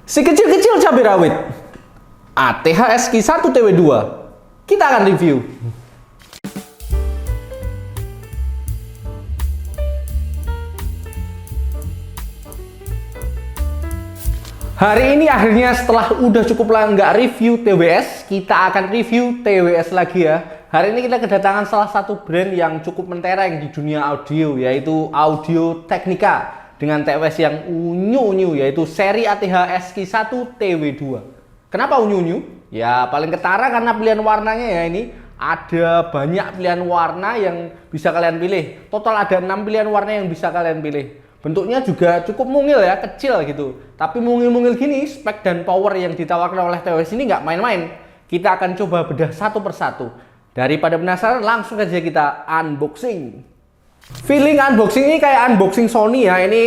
Si kecil-kecil cabai rawit ATH SQ1 TW2 kita akan review. Hari ini akhirnya setelah udah cukup lama nggak review TWS, kita akan review TWS lagi ya. Hari ini kita kedatangan salah satu brand yang cukup mentereng di dunia audio, yaitu Audio Technica dengan TWS yang unyu-unyu, yaitu seri ATH SQ1 TW2. Kenapa unyu-unyu? Ya paling ketara karena pilihan warnanya ya. Ini ada banyak pilihan warna yang bisa kalian pilih. Total ada 6 pilihan warna yang bisa kalian pilih. Bentuknya juga cukup mungil ya, kecil gitu. Tapi mungil-mungil gini, spek dan power yang ditawarkan oleh TWS ini nggak main-main. Kita akan coba bedah satu persatu. Daripada penasaran, langsung aja kita unboxing. Feeling unboxing ini kayak unboxing Sony ya. Ini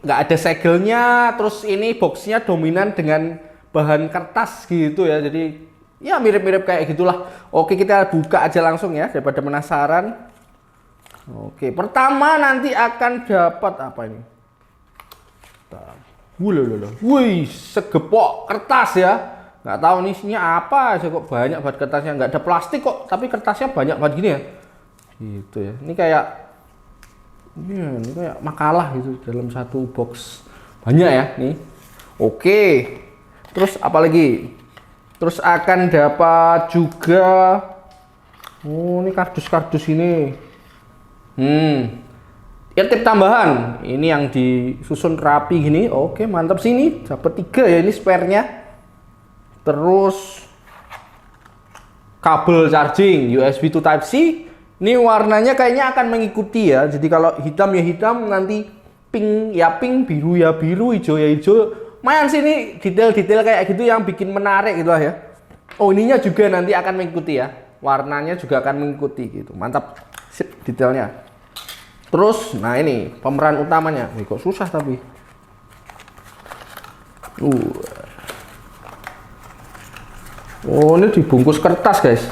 nggak ada segelnya, terus ini boxnya dominan dengan bahan kertas gitu ya. Jadi ya mirip-mirip kayak gitulah. Oke, kita buka aja langsung ya daripada penasaran. Oke, pertama nanti akan dapat apa ini? Wih, segepok kertas ya. Nggak tahu nih isinya apa aja kok banyak banget kertasnya. Nggak ada plastik kok, tapi kertasnya banyak banget gini ya. Gitu ya. Ini kayak makalah gitu dalam satu box. Banyak ya nih. Oke. Terus apa lagi? Terus akan dapat juga ini kardus-kardus ini. Ya tip tambahan. Ini yang disusun rapi gini. Oke, mantap sini. Dapat 3 ya ini spare-nya. Terus kabel charging USB to Type-C. Ini warnanya kayaknya akan mengikuti ya. Jadi kalau hitam ya hitam, nanti pink ya pink, biru ya biru, hijau ya hijau. Mayan sih ini detail-detail kayak gitu yang bikin menarik gitu lah ya. Oh, ininya juga nanti akan mengikuti ya. Warnanya juga akan mengikuti gitu. Mantap. Sip detailnya. Terus, nah ini pemeran utamanya. Kok susah tapi. Oh, ini dibungkus kertas guys.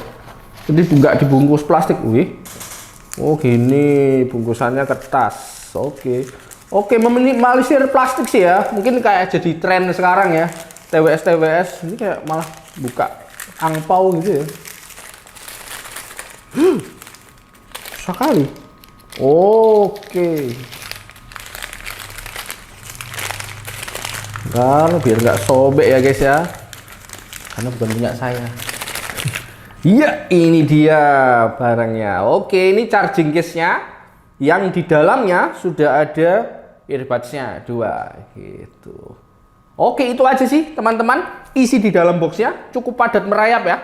Jadi nggak dibungkus plastik. Wih. Oh gini bungkusannya kertas. Oke, meminimalisir plastik sih ya. Mungkin kayak jadi tren sekarang ya. TWS ini kayak malah buka angpau gitu ya. Susah kali. Oke. Biar nggak sobek ya guys ya. Karena bukan punya saya. Iya, ini dia barangnya. Oke, ini charging case-nya. Yang di dalamnya sudah ada earbuds-nya 2 gitu. Oke, itu aja sih teman-teman. Isi di dalam box-nya cukup padat merayap ya.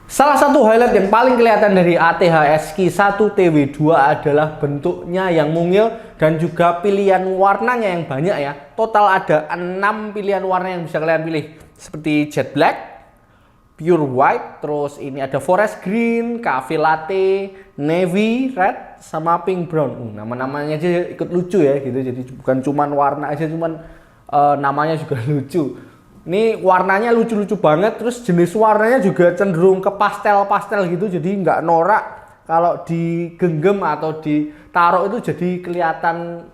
Salah satu highlight yang paling kelihatan dari ATH SQ1 TW2 adalah bentuknya yang mungil dan juga pilihan warnanya yang banyak ya. Total ada 6 pilihan warna yang bisa kalian pilih. Seperti jet black, pure white, terus ini ada forest green, cafe latte, navy red, sama pink brown. Nama-namanya aja ikut lucu ya gitu. Jadi bukan cuman warna aja, cuman namanya juga lucu. Ini warnanya lucu-lucu banget, terus jenis warnanya juga cenderung ke pastel-pastel gitu. Jadi nggak norak, kalau digenggam atau ditaruh itu jadi kelihatan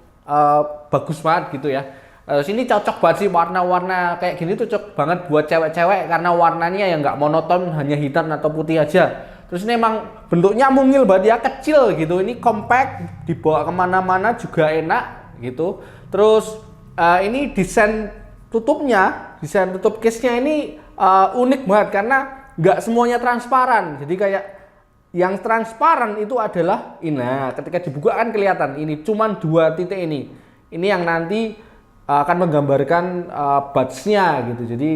bagus banget gitu ya. Sini cocok banget sih warna-warna kayak gini tuh cocok banget buat cewek-cewek karena warnanya yang nggak monoton hanya hitam atau putih aja. Terus ini emang bentuknya mungil banget ya, kecil gitu. Ini compact, dibawa kemana-mana juga enak gitu. Terus ini desain tutupnya, desain tutup case-nya ini unik banget karena nggak semuanya transparan. Jadi kayak yang transparan itu adalah ini. Nah, ketika dibuka kan kelihatan ini cuman 2 titik ini. Ini yang nanti akan menggambarkan buds-nya gitu. Jadi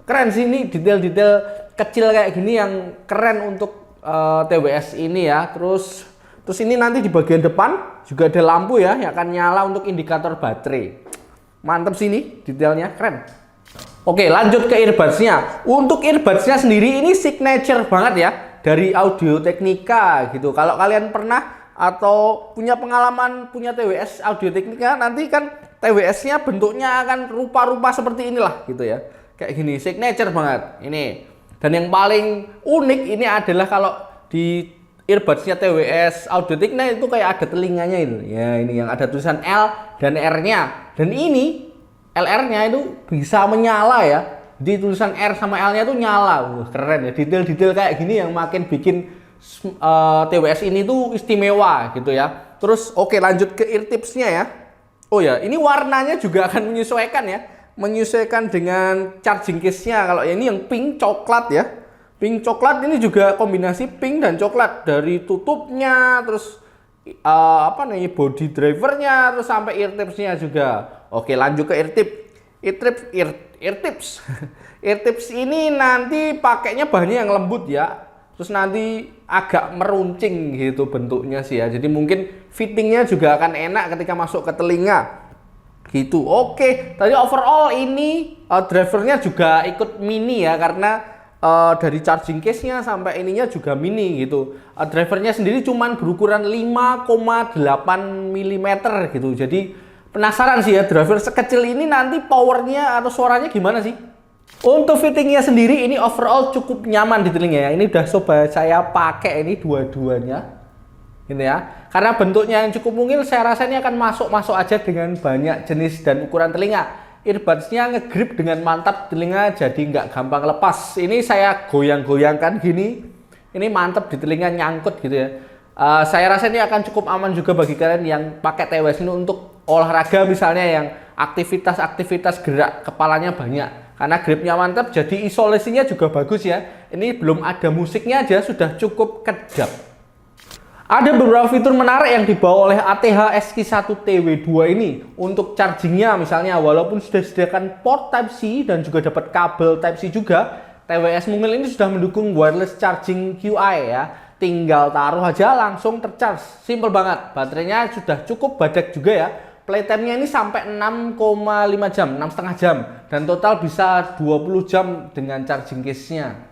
keren sih ini detail-detail kecil kayak gini yang keren untuk TWS ini ya. Terus ini nanti di bagian depan juga ada lampu ya yang akan nyala untuk indikator baterai. Mantap sih ini detailnya, keren. Oke, lanjut ke earbuds-nya. Untuk earbuds-nya sendiri ini signature banget ya dari Audio Technica gitu. Kalau kalian pernah atau punya pengalaman punya TWS Audio Technica, nanti kan TWS-nya bentuknya akan rupa-rupa seperti inilah gitu ya. Kayak gini, signature banget ini. Dan yang paling unik ini adalah kalau di earbuds-nya TWS Audio Technica itu kayak ada telinganya ini. Ya, ini yang ada tulisan L dan R-nya. Dan ini LR-nya itu bisa menyala ya. Di tulisan R sama L-nya tuh nyala. Wah, keren ya. Detail-detail kayak gini yang makin bikin TWS ini tuh istimewa gitu ya. Terus oke, lanjut ke ear tipsnya ya. Oh ya, ini warnanya juga akan menyesuaikan ya. Menyesuaikan dengan charging case-nya. Kalau ini yang pink coklat ya. Pink coklat ini juga kombinasi pink dan coklat dari tutupnya, terus apa namanya, body drivernya, terus sampai ear tipsnya juga. Oke, lanjut ke ear tip. Ear tips. Ear tips ini nanti pakainya bahannya yang lembut ya. Terus nanti agak meruncing gitu bentuknya sih ya. Jadi mungkin fittingnya juga akan enak ketika masuk ke telinga. Gitu. Oke, tadi overall ini drivernya juga ikut mini ya, karena dari charging case-nya sampai ininya juga mini gitu. Drivernya sendiri cuman berukuran 5,8 mm gitu. Jadi penasaran sih ya, driver sekecil ini nanti powernya atau suaranya gimana sih? Untuk fittingnya sendiri ini overall cukup nyaman di telinga ya. Ini udah coba saya pakai ini dua-duanya. Gitu ya. Karena bentuknya yang cukup mungil, saya rasa ini akan masuk-masuk aja dengan banyak jenis dan ukuran telinga. Earbuds-nya ngegrip dengan mantap telinga, jadi nggak gampang lepas. Ini saya goyang-goyangkan gini, ini mantap di telinga, nyangkut gitu ya. Saya rasa ini akan cukup aman juga bagi kalian yang pakai TWS ini untuk olahraga misalnya, yang aktivitas-aktivitas gerak kepalanya banyak. Karena gripnya mantap, jadi isolasinya juga bagus ya. Ini belum ada musiknya aja sudah cukup kedap. Ada beberapa fitur menarik yang dibawa oleh ATH SQ1TW2 ini. Untuk chargingnya misalnya, walaupun sudah disediakan port Type-C dan juga dapat kabel Type-C juga, TWS Mungil ini sudah mendukung wireless charging QI ya. Tinggal taruh aja langsung tercharge. Simple banget. Baterainya sudah cukup badak juga ya. Playtime-nya ini sampai 6,5 jam, 6,5 jam. Dan total bisa 20 jam dengan charging case-nya.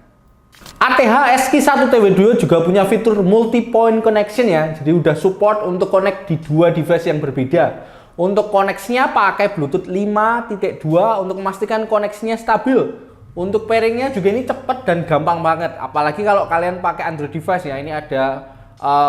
ATH SQ1TW2 juga punya fitur multi-point connection ya. Jadi udah support untuk connect di dua device yang berbeda. Untuk koneksinya pakai Bluetooth 5.2 untuk memastikan koneksinya stabil. Untuk pairingnya juga ini cepat dan gampang banget. Apalagi kalau kalian pakai Android device ya. Ini ada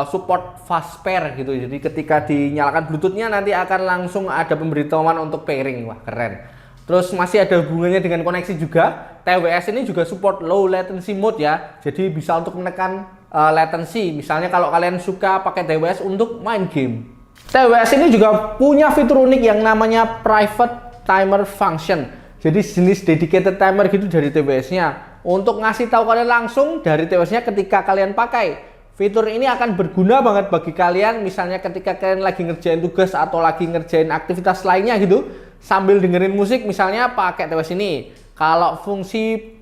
support fast pair gitu. Jadi ketika dinyalakan Bluetooth-nya nanti akan langsung ada pemberitahuan untuk pairing. Wah, keren. Terus masih ada hubungannya dengan koneksi juga. TWS ini juga support low latency mode ya. Jadi bisa untuk menekan latency. Misalnya kalau kalian suka pakai TWS untuk main game. TWS ini juga punya fitur unik yang namanya private timer function. Jadi jenis dedicated timer gitu dari TWS-nya. Untuk ngasih tahu kalian langsung dari TWS-nya ketika kalian pakai. Fitur ini akan berguna banget bagi kalian. Misalnya ketika kalian lagi ngerjain tugas atau lagi ngerjain aktivitas lainnya gitu. Sambil dengerin musik misalnya pakai TWS ini. Kalau fungsi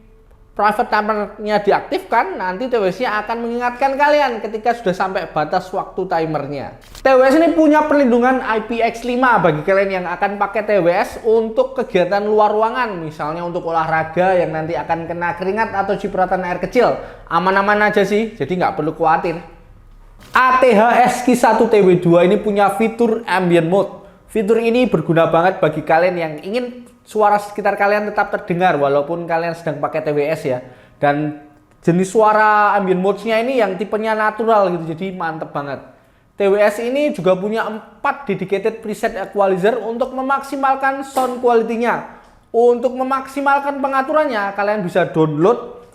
private timernya diaktifkan, nanti TWS-nya akan mengingatkan kalian ketika sudah sampai batas waktu timernya. TWS ini punya perlindungan IPX5 bagi kalian yang akan pakai TWS untuk kegiatan luar ruangan. Misalnya untuk olahraga yang nanti akan kena keringat atau cipratan air kecil. Aman-aman aja sih, jadi nggak perlu khawatir. ATH SQ1TW2 ini punya fitur ambient mode. Fitur ini berguna banget bagi kalian yang ingin suara sekitar kalian tetap terdengar walaupun kalian sedang pakai TWS ya. Dan jenis suara ambient mode-nya ini yang tipenya natural gitu, jadi mantep banget. TWS ini juga punya 4 dedicated preset equalizer untuk memaksimalkan sound quality-nya. Untuk memaksimalkan pengaturannya, kalian bisa download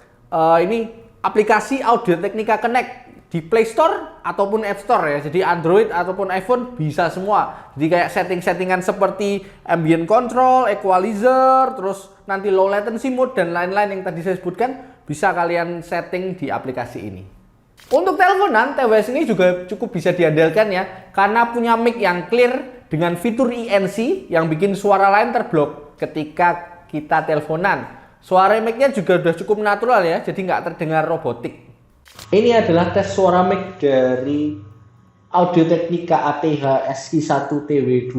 ini aplikasi Audio Technica Connect di Play Store ataupun App Store ya. Jadi Android ataupun iPhone bisa semua. Jadi kayak setting-settingan seperti ambient control, equalizer, terus nanti low latency mode dan lain-lain yang tadi saya sebutkan bisa kalian setting di aplikasi ini. Untuk teleponan, TWS ini juga cukup bisa diandalkan ya, karena punya mic yang clear dengan fitur ENC yang bikin suara lain terblok ketika kita teleponan. Suara mic-nya juga udah cukup natural ya, jadi nggak terdengar robotik. Ini adalah tes suara mic dari Audio Technica ATH SQ1TW2.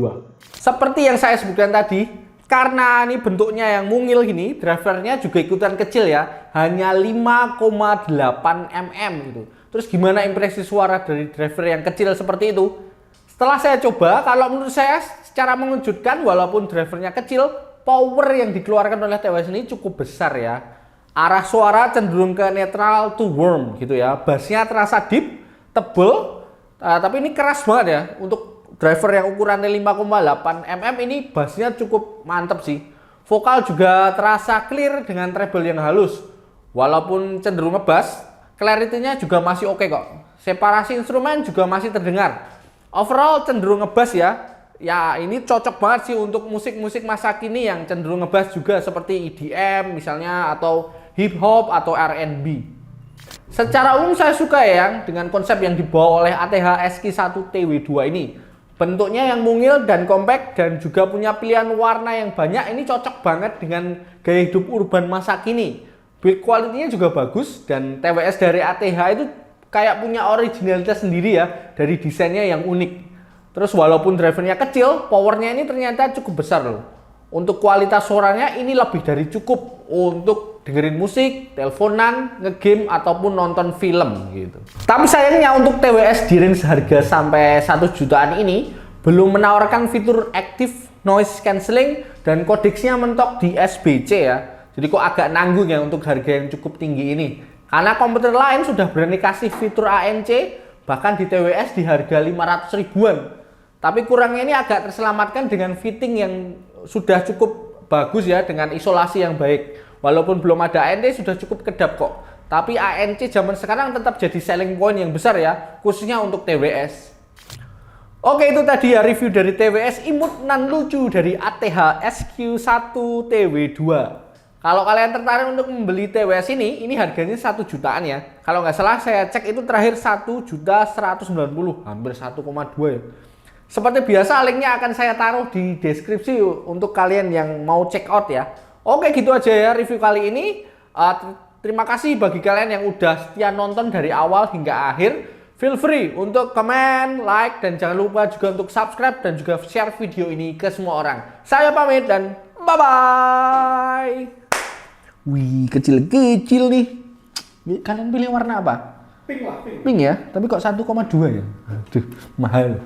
Seperti yang saya sebutkan tadi, karena ini bentuknya yang mungil gini, drivernya juga ikutan kecil ya, hanya 5,8 mm gitu. Terus gimana impresi suara dari driver yang kecil seperti itu? Setelah saya coba, kalau menurut saya secara mengejutkan, walaupun drivernya kecil, power yang dikeluarkan oleh TWS ini cukup besar ya. Arah suara cenderung ke netral to warm gitu ya. Bassnya terasa deep, tebel, tapi ini keras banget ya. Untuk driver yang ukurannya 5,8 mm ini bassnya cukup mantep sih. Vokal juga terasa clear dengan treble yang halus. Walaupun cenderung ngebass, clarity-nya juga masih oke kok. Separasi instrumen juga masih terdengar. Overall cenderung ngebass ya. Ya ini cocok banget sih untuk musik-musik masa kini yang cenderung ngebass juga seperti EDM misalnya atau hip hop atau R&B. Secara umum saya suka ya yang dengan konsep yang dibawa oleh ATH SQ1 TW2 ini. Bentuknya yang mungil dan compact dan juga punya pilihan warna yang banyak. Ini cocok banget dengan gaya hidup urban masa kini. Build quality-nya juga bagus dan TWS dari ATH itu kayak punya originalitas sendiri ya dari desainnya yang unik. Terus walaupun drivernya kecil, powernya ini ternyata cukup besar loh. Untuk kualitas suaranya ini lebih dari cukup untuk dengerin musik, teleponan, ngegame ataupun nonton film gitu. Tapi sayangnya untuk TWS di range harga sampai 1 jutaan ini belum menawarkan fitur active noise cancelling dan kodeksnya mentok di SBC ya. Jadi kok agak nanggung ya untuk harga yang cukup tinggi ini. Karena komputer lain sudah berani kasih fitur ANC bahkan di TWS di harga 500 ribuan. Tapi kurangnya ini agak terselamatkan dengan fitting yang sudah cukup bagus ya dengan isolasi yang baik. Walaupun belum ada ANC sudah cukup kedap kok. Tapi ANC zaman sekarang tetap jadi selling point yang besar ya, khususnya untuk TWS. Oke, itu tadi ya review dari TWS imut nan lucu dari ATH SQ1 TW2. Kalau kalian tertarik untuk membeli TWS ini harganya 1 jutaan ya. Kalau nggak salah saya cek itu terakhir 1.190.000, hampir 1,2 ya. Seperti biasa linknya akan saya taruh di deskripsi untuk kalian yang mau check out ya. Oke, gitu aja ya review kali ini. Terima kasih bagi kalian yang udah setia nonton dari awal hingga akhir. Feel free untuk komen, like, dan jangan lupa juga untuk subscribe dan juga share video ini ke semua orang. Saya pamit dan bye-bye. Wih, kecil-kecil nih. Kalian pilih warna apa? Pink lah, pink. Pink ya, tapi kok 1,2 ya? Aduh, mahal.